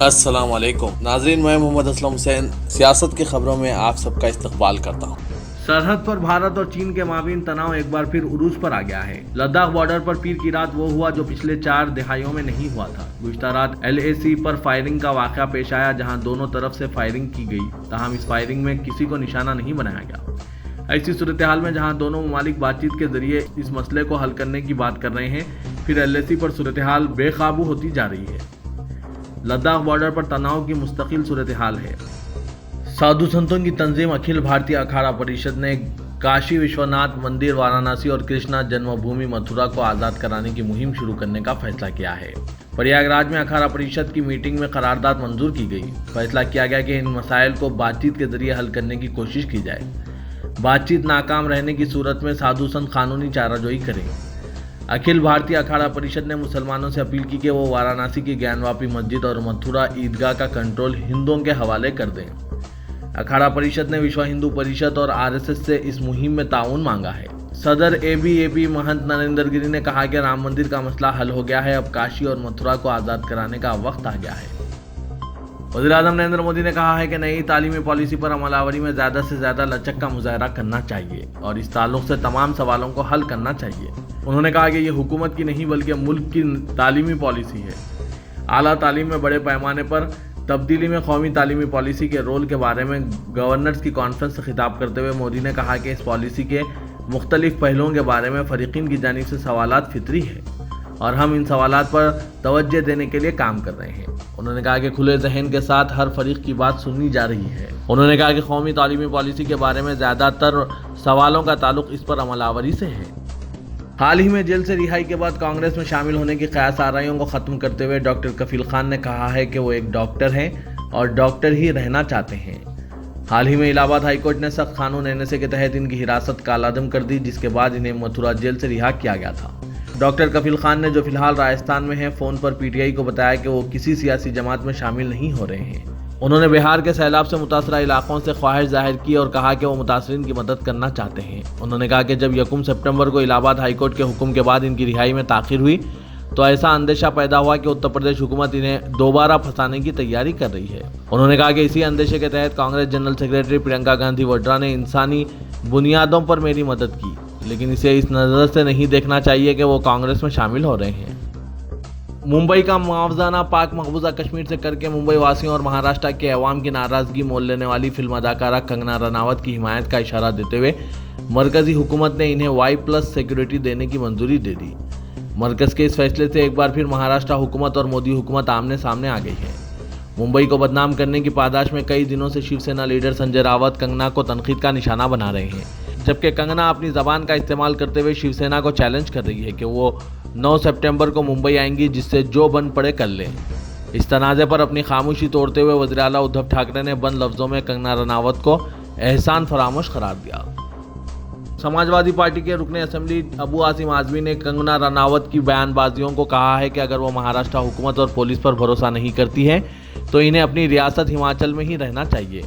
السلام علیکم ناظرین، میں محمد اسلم حسین سیاست کی خبروں میں آپ سب کا استقبال کرتا ہوں۔ سرحد پر بھارت اور چین کے مابین تناؤ ایک بار پھر عروج پر آ گیا ہے۔ لداخ بارڈر پر پیر کی رات وہ ہوا جو پچھلے 4 دہائیوں میں نہیں ہوا تھا۔ گزشتہ رات LAC پر فائرنگ کا واقعہ پیش آیا جہاں دونوں طرف سے فائرنگ کی گئی، تاہم اس فائرنگ میں کسی کو نشانہ نہیں بنایا گیا۔ ایسی صورتحال میں جہاں دونوں ممالک بات چیت کے ذریعے اس مسئلے کو حل کرنے کی بات کر رہے ہیں، پھر LAC پر صورتحال بے قابو ہوتی جا رہی ہے۔ لداخ بارڈر پر تناؤ کی مستقل صورتحال ہے۔ سادھو سنتوں کی تنظیم اکھل بھارتی اکھاڑا پریشد نے کاشی وشوناتھ مندر وارانسی اور کرشنا جنم بھومی متھرا کو آزاد کرانے کی مہم شروع کرنے کا فیصلہ کیا ہے۔ پریاگ راج میں اکھاڑا پریشد کی میٹنگ میں قرارداد منظور کی گئی۔ فیصلہ کیا گیا کہ ان مسائل کو بات چیت کے ذریعے حل کرنے کی کوشش کی جائے۔ بات چیت ناکام رہنے کی صورت میں سادھو سنت قانونی چارہ جوئی کریں۔ اکھل بھارتی اکھاڑا پریشد نے مسلمانوں سے اپیل کی کہ وہ وارانسی کی گیان واپی مسجد اور متھرا عیدگاہ کا کنٹرول ہندوؤں کے حوالے کر دیں۔ اکھاڑا پریشد نے وشو ہندو پریشد اور RSS سے اس مہم میں تعاون مانگا ہے۔ صدر ABAP مہنت نریندر گری نے کہا کہ رام مندر کا مسئلہ حل ہو گیا ہے، اب کاشی اور متھرا کو آزاد کرانے کا وقت آ گیا ہے۔ وزیر اعظم نریندر مودی نے کہا ہے کہ نئی تعلیمی پالیسی پر عمل آوری میں زیادہ سے زیادہ لچک کا مظاہرہ کرنا چاہیے اور اس تعلق سے تمام سوالوں کو حل کرنا چاہیے۔ انہوں نے کہا کہ یہ حکومت کی نہیں بلکہ ملک کی تعلیمی پالیسی ہے۔ اعلیٰ تعلیم میں بڑے پیمانے پر تبدیلی میں قومی تعلیمی پالیسی کے رول کے بارے میں گورنرز کی کانفرنس سے خطاب کرتے ہوئے مودی نے کہا کہ اس پالیسی کے مختلف پہلوؤں کے بارے میں فریقین کی جانب سے سوالات فطری ہیں اور ہم ان سوالات پر توجہ دینے کے لیے کام کر رہے ہیں۔ انہوں نے کہا کہ کھلے ذہن کے ساتھ ہر فریق کی بات سنی جا رہی ہے۔ انہوں نے کہا کہ قومی تعلیمی پالیسی کے بارے میں زیادہ تر سوالوں کا تعلق اس پر عمل آوری سے ہے۔ حال ہی میں جیل سے رہائی کے بعد کانگریس میں شامل ہونے کی قیاس آرائیوں کو ختم کرتے ہوئے ڈاکٹر کفیل خان نے کہا ہے کہ وہ ایک ڈاکٹر ہیں اور ڈاکٹر ہی رہنا چاہتے ہیں۔ حال ہی میں الہ آباد ہائی کورٹ نے سخت قانون NSA کے تحت ان کی حراست کالعدم کر دی، جس کے بعد انہیں متھرا جیل سے رہا کیا گیا تھا۔ ڈاکٹر کفیل خان نے جو فی الحال راجستھان میں ہیں، فون پر PTI کو بتایا کہ وہ کسی سیاسی جماعت میں شامل نہیں ہو رہے ہیں۔ انہوں نے بہار کے سیلاب سے متاثرہ علاقوں سے خواہش ظاہر کی اور کہا کہ وہ متاثرین کی مدد کرنا چاہتے ہیں۔ انہوں نے کہا کہ جب 1 سپٹمبر کو الہ آباد ہائی کورٹ کے حکم کے بعد ان کی رہائی میں تاخیر ہوئی تو ایسا اندیشہ پیدا ہوا کہ اتر پردیش حکومت انہیں دوبارہ پھنسانے کی تیاری کر رہی ہے۔ انہوں نے کہا کہ اسی اندیشے کے تحت کانگریس جنرل سیکریٹری پرینکا گاندھی وڈرا نے انسانی بنیادوں پر میری مدد کی، لیکن اسے اس نظر سے نہیں دیکھنا چاہیے کہ وہ کانگریس میں شامل ہو رہے ہیں۔ ممبئی کا موازنہ پاک مقبوضہ کشمیر سے کر کے ممبئی واسیوں اور مہاراشٹر کے عوام کی ناراضگی مول لینے والی فلم اداکارہ کنگنا رناوت کی حمایت کا اشارہ دیتے ہوئے مرکزی حکومت نے انہیں Y+ سیکیورٹی دینے کی منظوری دے دی۔ مرکز کے اس فیصلے سے ایک بار پھر مہاراشٹر حکومت اور مودی حکومت آمنے سامنے آ گئی ہے۔ ممبئی کو بدنام کرنے کی پاداش میں کئی دنوں سے شیو سینا لیڈر سنجے راوت کنگنا کو تنقید کا نشانہ بنا رہے ہیں، جبکہ کنگنا اپنی زبان کا استعمال کرتے ہوئے شیو سینا کو چیلنج کر رہی ہے کہ وہ 9 سپٹمبر کو ممبئی آئیں گی، جس سے جو بن پڑے کر لیں۔ اس تنازع پر اپنی خاموشی توڑتے ہوئے وزیر اعلیٰ ادھو ٹھاکرے نے بند لفظوں میں کنگنا رناوت کو احسان فراموش قرار دیا۔ سماجوادی پارٹی کے رکن اسمبلی ابو عاصم اعظمی نے کنگنا رناوت کی بیان بازیوں کو کہا ہے کہ اگر وہ مہاراشٹر حکومت اور پولیس پر بھروسہ نہیں کرتی ہے تو انہیں اپنی ریاست ہماچل میں ہی رہنا چاہیے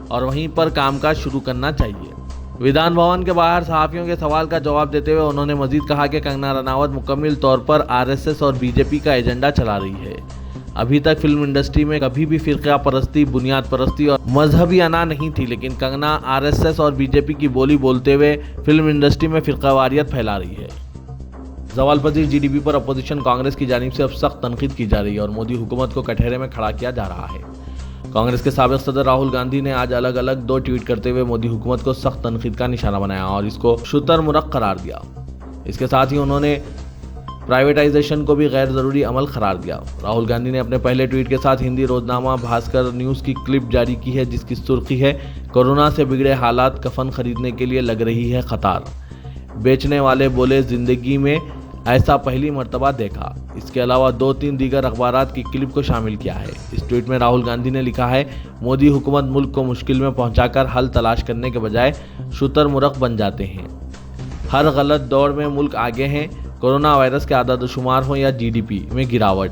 اور وہیں پر کام کاج شروع کرنا چاہیے۔ ودھان بھون کے باہر صحافیوں کے سوال کا جواب دیتے ہوئے انہوں نے مزید کہا کہ کنگنا رناوت مکمل طور پر RSS اور BJP کا ایجنڈا چلا رہی ہے۔ ابھی تک فلم انڈسٹری میں کبھی بھی فرقہ پرستی، بنیاد پرستی اور مذہبی انا نہیں تھی، لیکن کنگنا RSS اور BJP کی بولی بولتے ہوئے فلم انڈسٹری میں فرقہ واریت پھیلا رہی ہے۔ زوال پذیر GDP پر اپوزیشن کانگریس کی جانب سے اب سخت تنقید کی جا رہی ہے اور مودی حکومت کو کٹہرے میں کھڑا کیا جا رہا ہے۔ کانگریس کے سابق صدر راہل گاندھی نے آج الگ الگ 2 ٹویٹ کرتے ہوئے مودی حکومت کو سخت تنقید کا نشانہ بنایا اور اس کو شتر مرغ قرار دیا۔ اس کے ساتھ ہی انہوں نے پرائیویٹائزیشن کو بھی غیر ضروری عمل قرار دیا۔ راہل گاندھی نے اپنے پہلے ٹویٹ کے ساتھ ہندی روزنامہ بھاسکر نیوز کی کلپ جاری کی ہے، جس کی سرخی ہے کورونا سے بگڑے حالات، کفن خریدنے کے لیے لگ رہی ہے قطار، بیچنے والے بولے زندگی میں ایسا پہلی مرتبہ دیکھا۔ اس کے علاوہ 2-3 دیگر اخبارات کی کلپ کو شامل کیا ہے۔ اس ٹویٹ میں راہل گاندھی نے لکھا ہے، مودی حکومت ملک کو مشکل میں پہنچا کر حل تلاش کرنے کے بجائے شتر مرغ بن جاتے ہیں۔ ہر غلط دوڑ میں ملک آگے ہیں، کورونا وائرس کے اعداد و شمار ہوں یا GDP میں گراوٹ۔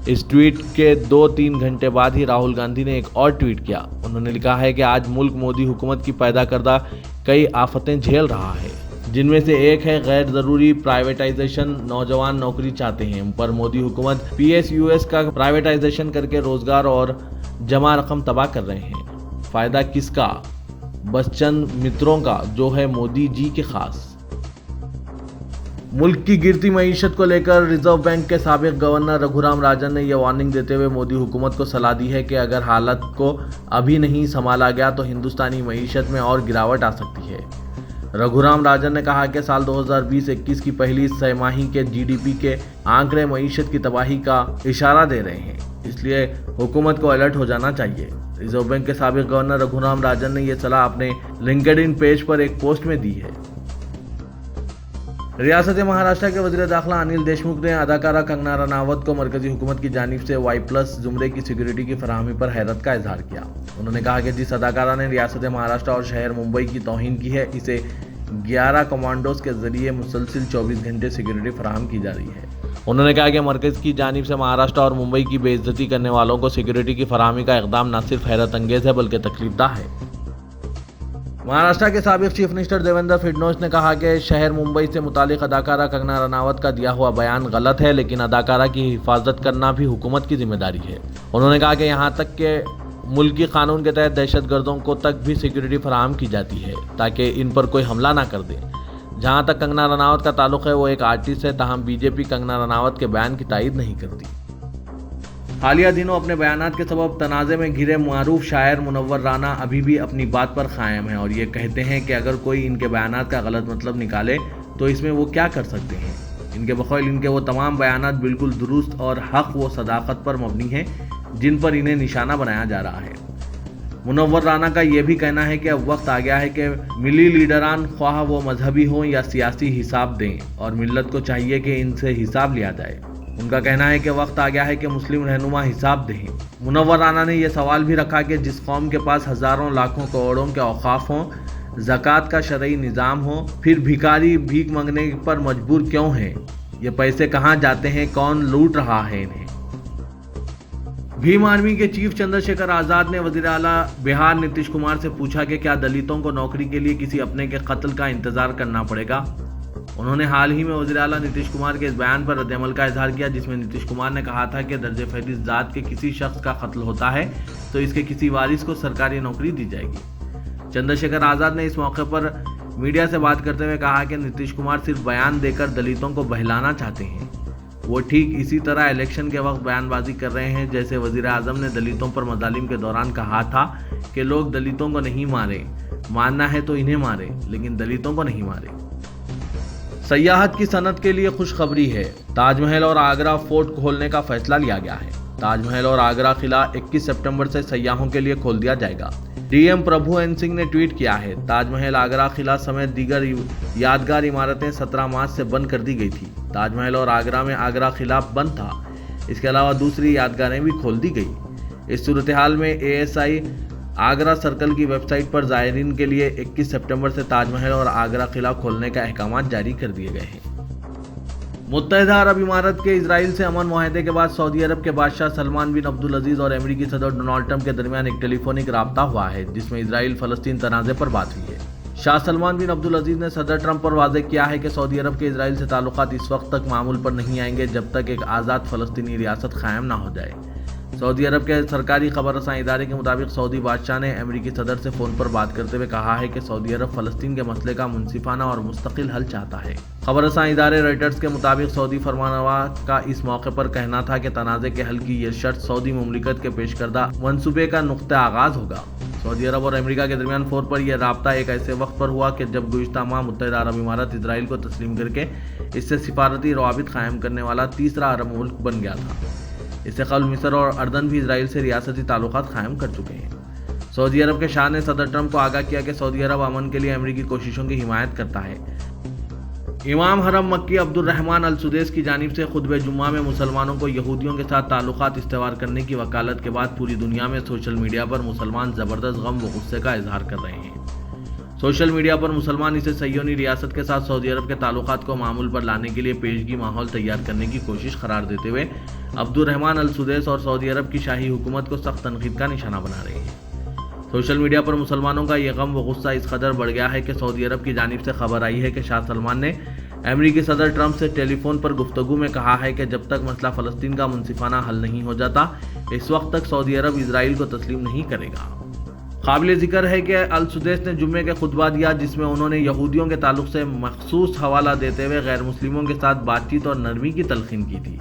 اس ٹویٹ کے 2-3 گھنٹے بعد ہی راہل گاندھی نے ایک اور ٹویٹ کیا۔ انہوں نے لکھا ہے کہ آج ملک مودی حکومت کی پیدا کردہ کئی آفتیں جھیل رہا ہے، जिनमें से एक है गैर जरूरी प्राइवेटाइजेशन। नौजवान नौकरी चाहते हैं, पर मोदी हुकूमत PSUs का प्राइवेटाइजेशन करके रोजगार और जमा रकम तबाह कर रहे हैं। फायदा किसका? बस चंद मित्रों का, जो है मोदी जी के खास। मुल्क की गिरती मईशत को लेकर रिजर्व बैंक के साबिक गवर्नर रघुराम राजन ने यह वार्निंग देते हुए मोदी हुकूमत को सलाह दी है कि अगर हालत को अभी नहीं संभाला गया तो हिंदुस्तानी मईशत में और गिरावट आ सकती है। रघुराम राजन ने कहा कि साल 2020-21 की पहली छमाही के GDP के आंकड़े मईशत की तबाही का इशारा दे रहे हैं, इसलिए हुकूमत को अलर्ट हो जाना चाहिए। रिजर्व बैंक के साबिक गवर्नर रघुराम राजन ने यह सलाह अपने लिंक्डइन पेज पर एक पोस्ट में दी है। रियासत महाराष्ट्र के वज़ीर दाखिला अनिल देशमुख ने अदाकारा कंगना रनावत को मरकजी हुकूमत की जानिब से Y+ जुमरे की सिक्योरिटी की फराहमी पर हैरत का इजहार किया। उन्होंने कहा कि जिस अदाकारा ने रियासत महाराष्ट्र और शहर मुंबई की तौहीन की है, इसे 11 कमांडोज के जरिए मुसलसिल 24 घंटे सिक्योरिटी फराहम की जा रही है। उन्होंने कहा कि मरकज की जानिब से महाराष्ट्र और मुंबई की बेइज्जती करने वालों को सिक्योरिटी की फराहमी का इक़दाम न सिर्फ हैरत अंगेज है बल्कि तकलीफदा है। महाराष्ट्र के साबिक चीफ मिनिस्टर देवेंद्र फडणवीस ने कहा कि शहर मुंबई से मुतालिक अदाकारा कंगना रनावत का दिया हुआ बयान गलत है, लेकिन अदाकारा की हिफाजत करना भी हुकूमत की जिम्मेदारी है। उन्होंने कहा कि यहाँ तक के मुल्की कानून के तहत दहशतगर्दों को तक भी सिक्योरिटी फराहम की जाती है ताकि इन पर कोई हमला ना कर दे। जहाँ तक कंगना रनावत का ताल्लुक है, वो एक आर्टिस्ट है, ताहम बीजेपी कंगना रनावत के बयान की तायद नहीं करती। हालिया दिनों अपने बयानात के सबब तनाज़े में घिरे मारूफ शायर मुनव्वर राना अभी भी अपनी बात पर कायम है और ये कहते हैं कि अगर कोई इनके बयानात का गलत मतलब निकाले तो इसमें वो क्या कर सकते हैं। इनके बखौल इनके वो तमाम बयानात बिल्कुल दुरुस्त और हक व सदाकत पर मबनी हैं जिन पर इन्हें निशाना बनाया जा रहा है। मुनव्वर राना का ये भी कहना है कि अब वक्त आ गया है कि मिली लीडरान ख्वाह वो मजहबी हों या सियासी हिसाब दें और मिल्लत को चाहिए कि इनसे हिसाब लिया जाए। उनका कहना है कि वक्त आ गया है कि मुस्लिम रहनुमा हिसाब दें। मुनव्वर राना ने यह सवाल भी रखा कि जिस कौम के पास हज़ारों लाखों करोड़ों के औकाफ हों, ज़कात का शरई निज़ाम हो, फिर भिखारी भीख मांगने पर मजबूर क्यों हैं? ये पैसे कहाँ जाते हैं? कौन लूट रहा है इन्हें? भीम आर्मी के चीफ चंद्रशेखर आज़ाद ने वज़ीर आला बिहार नीतीश कुमार से पूछा कि क्या दलितों को नौकरी के लिए किसी अपने के कत्ल का इंतजार करना पड़ेगा। उन्होंने हाल ही में वज़ीर आला नीतीश कुमार के इस बयान पर रद्द-ए-अमल का इजहार किया जिसमें नीतीश कुमार ने कहा था कि दर्जे फहरिस्त ज़ात के किसी शख्स का कत्ल होता है तो इसके किसी वारिस को सरकारी नौकरी दी जाएगी। चंद्रशेखर आज़ाद ने इस मौके पर मीडिया से बात करते हुए कहा कि नीतीश कुमार सिर्फ बयान देकर दलितों को बहलाना चाहते हैं। वो ठीक इसी तरह इलेक्शन के वक्त बयानबाजी कर रहे हैं जैसे वज़ीर आज़म ने दलितों पर मज़ालिम के दौरान कहा था कि लोग दलितों को नहीं मारे, मारना है तो इन्हें मारे, लेकिन दलितों को नहीं मारे। सयाहत की सनत के लिए खुशखबरी है। ताजमहल और आगरा फोर्ट खोलने का फैसला लिया गया है। ताजमहल और आगरा किला 21 सितंबर से सयाहों के लिए खोल दिया जाएगा। DM प्रभु एन सिंह ने ट्वीट किया है, ताजमहल, आगरा किला समेत दीगर यादगार इमारतें 17 मार्च से बंद कर दी गई थी। ताजमहल और आगरा में आगरा किला बंद था। इसके अलावा दूसरी यादगारें भी खोल दी गई। इस सूरत हाल में ASI आगरा सर्कल की वेबसाइट पर ज़ायरीन के लिए 21 सितंबर से ताजमहल और आगरा किला खोलने का अहकाम जारी कर दिए गए हैं। मुत्तहिदा अरब इमारात के इजराइल से अमन मुआहदे के बाद सऊदी अरब के बादशाह सलमान बिन अब्दुल अजीज और अमेरिकी सदर डोनाल्ड ट्रंप के दरमियान एक टेलीफोनिक राब्ता हुआ है जिसमें इजराइल फलस्तीन तनाज़े पर बात हुई है। शाह सलमान बिन अब्दुल अजीज ने सदर ट्रंप पर वाज़ेह किया है कि सऊदी अरब के इजराइल से ताल्लुकात इस वक्त तक मामूल पर नहीं आएंगे जब तक एक आज़ाद फ़लस्तीनी रियासत कायम ना हो जाए। सऊदी अरब के सरकारी खबर रसां इदारे के मुताबिक सऊदी बादशाह ने अमेरिकी सदर से फ़ोन पर बात करते हुए कहा है कि सऊदी अरब फ़लस्तीन के मसले का मुनसिफाना और मुस्तकिल हल चाहता है। खबर रसां इदारे रॉयटर्स के मुताबिक सऊदी फरमानरवा का इस मौके पर कहना था कि तनाज़े के हल की ये शर्त सऊदी मुमलिकत के पेश करदा मनसूबे का नुक्ता आगाज़ होगा। सऊदी अरब और अमेरिका के दरमियान फ़ोन पर यह राब्ता एक ऐसे वक्त पर हुआ कि जब गुज़िश्ता माह मुत्तहिदा अरब इमारात इजराइल को तस्लीम करके इससे सिफारती रवाबित कायम करने वाला तीसरा अरब मुल्क बन गया था। इससे कबल मिस्र और अर्दन भी इजराइल से रियासती ताल्लुकात कायम कर चुके हैं। सऊदी अरब के शाह ने सदर ट्रंप को आगाह किया कि सऊदी अरब अमन के लिए अमेरिकी कोशिशों की हिमायत करता है। इमाम हरम मक्की अब्दुल रहमान अल सुदैस की जानिब से खुतबे जुम्मा में मुसलमानों को यहूदियों के साथ ताल्लुकात इस्तेवार करने की वकालत के बाद पूरी दुनिया में सोशल मीडिया पर मुसलमान ज़बरदस्त गम व गुस्से का इजहार कर रहे हैं। सोशल मीडिया पर मुसलमान इसे सह्योनी रियासत के साथ सऊदी अरब के ताल्लुकात को मामूल पर लाने के लिए पेशगी माहौल तैयार करने की कोशिश करार देते हुए अब्दुल रहमान अल सुदैस और सऊदी अरब की शाही हुकूमत को सख्त तनकीद का निशाना बना रहे हैं। सोशल मीडिया पर मुसलमानों का ये गम व गुस्सा इस कदर बढ़ गया है कि सऊदी अरब की जानिब से खबर आई है कि शाह सलमान ने अमेरिकी सदर ट्रंप से टेलीफोन पर गुफ्तगू में कहा है कि जब तक मसला फ़लस्तीन का मुनसिफाना हल नहीं हो जाता, इस वक्त तक सऊदी अरब इजराइल को तस्लीम नहीं करेगा। काबिल ज़िक्र है कि अल सुदैस ने जुम्मे के खुतबा दिया, जिसमें उन्होंने यहूदियों के ताल्लुक से मखसूस हवाला देते हुए गैर मुस्लिमों के साथ बातचीत और नरमी की तलखीन की थी।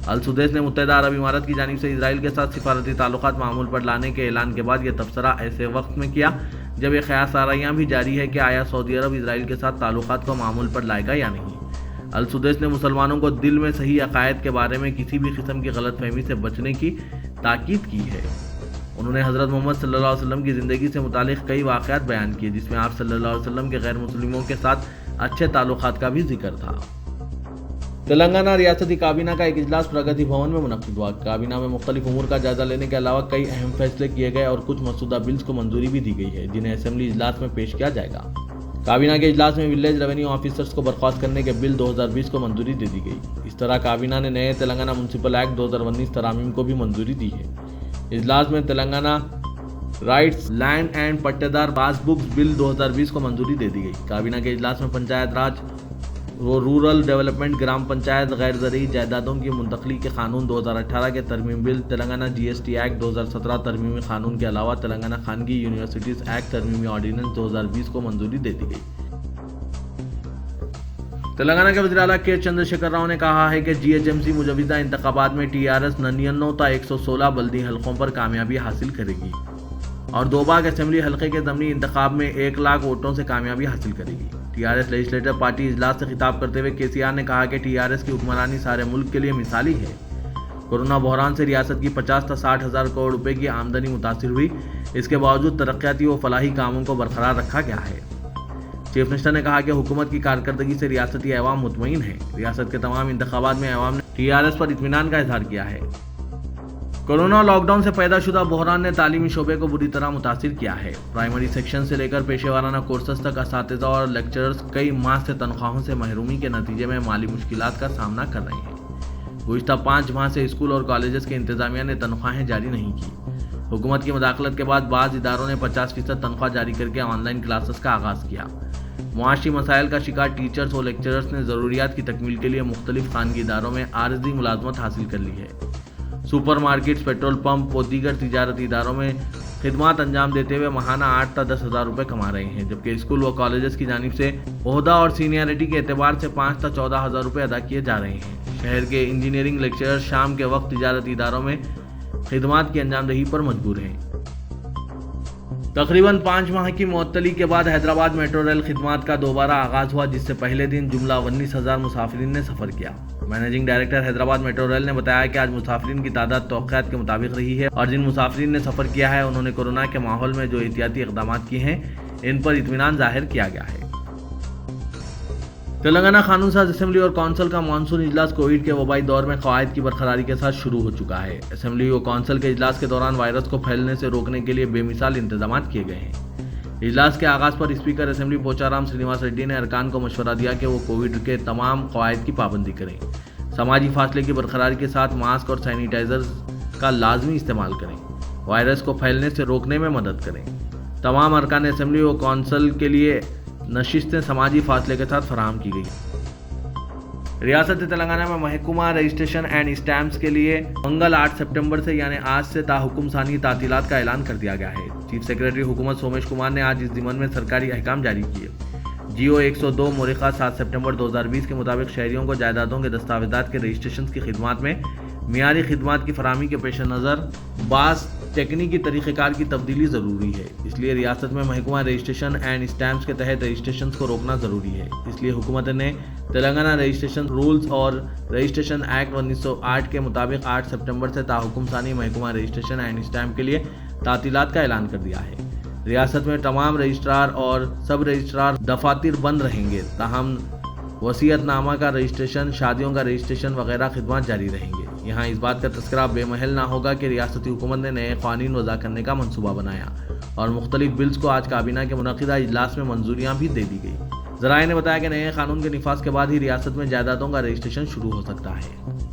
अल सुदैस ने मुत्तहिदा अरब इमारात की जानिब से इजराइल के साथ सिफारती ताल्लुकात मामूल पर लाने के ऐलान के बाद यह तबसरा ऐसे वक्त में किया जब ये क़यास आराइयाँ भी जारी है कि आया सऊदी अरब इजराइल के साथ ताल्लुकात को मामूल पर लाएगा या नहीं। अल सुदैस ने मुसलमानों को दिल में सही अकायद के बारे में किसी भी किस्म की गलतफहमी से बचने की ताकीद की है। उन्होंने हज़रत मोहम्मद सल्लल्लाहु अलैहि वसल्लम की ज़िंदगी से मुतालिक कई वाक़यात बयान किए, जिसमें आप सल्लल्लाहु अलैहि वसल्लम के गैर मुस्लिमों के साथ अच्छे ताल्लुकात का भी जिक्र था। तेलंगाना रियासती काबीना का एक इजलास प्रगति भवन में मुनक्किद हुआ। काबीना में मुख्तलिफ उमूर का जायजा लेने के अलावा कई अहम फैसले किए गए और कुछ मसूदा बिल्स को मंजूरी भी दी गई है, जिन्हें असेंबली इजलास में पेश किया जाएगा। काबीना के इजलास में विलेज रेवेन्यू ऑफिसर्स को बर्खास्त करने के बिल 2020 को मंजूरी दे दी गई। इस तरह काबीना ने नए तेलंगाना म्यूनसिपल एक्ट 2019 तरामीम को भी मंजूरी दी है। इजलास में तेलंगाना राइट्स लैंड एंड पट्टेदार पासबुक्स बिल 2020 को मंजूरी दे दी गई। काबीना के इजलास में पंचायत राज रूरल डेवलपमेंट, ग्राम पंचायत, गैर ज़रूरी जायदादों की मुंतकली के कानून 2018 के तरमीम बिल, तेलंगाना GST एक्ट 2017 तरमीमी कानून के अलावा तेलंगाना खानगी यूनिवर्सिटीज़ एक्ट तरमीमी ऑर्डिनेंस 2020 को मंजूरी दे दी गई। तेलंगाना के वज़ीर आला के चंद्रशेखर राव ने कहा है कि GHMC मुजवदा इंतखाबात में TRS 99 116 बल्दी हलकों पर कामयाबी हासिल करेगी और दोबाग असेंबली हलके के ज़मनी इंतखाब में 1 लाख वोटों से कामयाबी हासिल करेगी। TRS लेजिस्लेटिव पार्टी इजलास से खिताब करते हुए KCR ने कहा कि TRS की हुक्मरानी सारे मुल्क के लिए मिसाली है। कोरोना बहरान से रियासत की 50 से 60 हज़ार करोड़ रुपए की आमदनी मुतासिर हुई, इसके बावजूद तरक्याती व फलाही कामों को बरकरार रखा गया है। चीफ मिनिस्टर ने कहा कि हुकूमत की कारकर्दगी से रियासती अवाम मुतमईन है। रियासत के तमाम इंतखाबात में अवाम ने TRS पर इत्मीनान का इजहार किया है। कोरोना लॉकडाउन से पैदा शुदा बहरान ने तालीमी शोबे को बुरी तरह मुतासिर किया है। प्राइमरी सेक्शन से लेकर पेशेवाराना कोर्सेज तक असातिज़ा और लेक्चरर्स कई माह से तनख्वाहों से महरूमी के नतीजे में माली मुश्किलात का सामना कर रहे हैं। गुज़िश्ता 5 माह से स्कूल और कॉलेजेस के इंतजामिया ने तनख्वाहें जारी नहीं की। हुकूमत की मुदाखलत के बाद बाज़ इदारों ने 50% तनख्वाह जारी करके ऑनलाइन क्लासेस का आगाज़ किया। मुआशी मसाइल का शिकार टीचर्स और लेक्चरर्स ने ज़रूरियात की तकमील के लिए मुख्तलिफ खानगी इदारों में आर्जी मुलाजमत हासिल कर ली है। सुपर मार्केट्स, पेट्रोल पंप और दीगर तिजारती इदारों में खिदमात अंजाम देते हुए महाना 8 से 10 हज़ार रुपये कमा रहे हैं, जबकि स्कूल व कॉलेजेस की जानिब से ओहदा और सीनियरिटी के एतबार से 5 से 14 हज़ार रुपये अदा किए जा रहे हैं। शहर के इंजीनियरिंग लेक्चरर शाम के वक्त तिजारती इदारों में खिदमात की अंजामदही पर मजबूर हैं। तकरीबन 5 माह की मुअत्तली के बाद हैदराबाद मेट्रो रेल खिदमात का दोबारा आगाज़ हुआ, जिससे पहले दिन जुमला 19,000 मुसाफिरीन ने सफ़र किया। Managing director Hyderabad metro rail ने बताया कि आज मुसाफिरीन की तादाद तौक़ियात के मुताबिक रही है और जिन मुसाफिरीन ने सफ़र किया है उन्होंने कोरोना के माहौल में जो एहतियाती इक़दाम किए हैं, इन पर इत्मीनान जाहिर किया गया है। तेलंगाना कानून साज असेंबली और कौंसिल का मानसून इजलास कोविड के वबाई दौर में क़वाइद की बरकरारी के साथ शुरू हो चुका है। असेंबली और कौंसिल के इजलास के दौरान वायरस को फैलने से रोकने के लिए बेमिसाल इंतजाम किए गए हैं। इजलास के आगाज़ पर स्पीकर असेंबली पोचाराम श्रीनिवास रेड्डी ने अरकान को मशवरा दिया कि वो कोविड के तमाम क़वाइद की पाबंदी करें, समाजी फासले की बरकरारी के साथ मास्क और सैनिटाइजर का लाजमी इस्तेमाल करें, वायरस को फैलने से रोकने में मदद करें। तमाम अरकान असेंबली और कौंसिल के लिए नशिस्तें समाजी फासले के साथ फराहम की गई। रियासत तेलंगाना में महकमा रजिस्ट्रेशन एंड स्टैम्प्स के लिए मंगल 8 सितंबर से यानी आज से ताहुकुम सानी तातीलात का ऐलान कर दिया गया है। चीफ सेक्रेटरी हुकूमत सोमेश कुमार ने आज इस ज़िमन में सरकारी अहकाम जारी किए। GO 102 मोरिखा 7 सितंबर 2020 के मुताबिक शहरियों को जायदादों के दस्तावेजात के रजिस्ट्रेशन की खिदमत में मियारी खिदमत की फराहमी के पेश नज़र बाज़ टेक्निकी तरीक़ेकार की तब्दीली ज़रूरी है। इसलिए रियासत में महकमा रजिस्ट्रेशन एंड स्टैम्प्स के तहत रजिस्ट्रेशन को रोकना ज़रूरी है। इसलिए हुकूमत ने तेलंगाना रजिस्ट्रेशन रूल्स और रजिस्ट्रेशन एक्ट 1908 के मुताबिक 8 सितंबर से ताहुकुम सानी महकमा रजिस्ट्रेशन एंड स्टैम्प के लिए तातीलात का ऐलान कर दिया है। रियासत में तमाम रजिस्ट्रार और सब रजिस्ट्रार दफातर बंद रहेंगे, ताहम वसीयतनामा का रजिस्ट्रेशन, शादियों का रजिस्ट्रेशन वगैरह खिदमत जारी रहेंगे। यहाँ इस बात का तस्करा बेमहल ना होगा कि रियासती हुकूमत ने नए कानून वज़ा करने का मनसूबा बनाया और मुख्तलिफ बिल्स को आज काबीना के मुनक़िदा इजलास में मंजूरियाँ भी दे दी गई। ज़राए ने बताया कि नए कानून के निफाज के बाद ही रियासत में जायदादों का रजिस्ट्रेशन शुरू हो सकता है।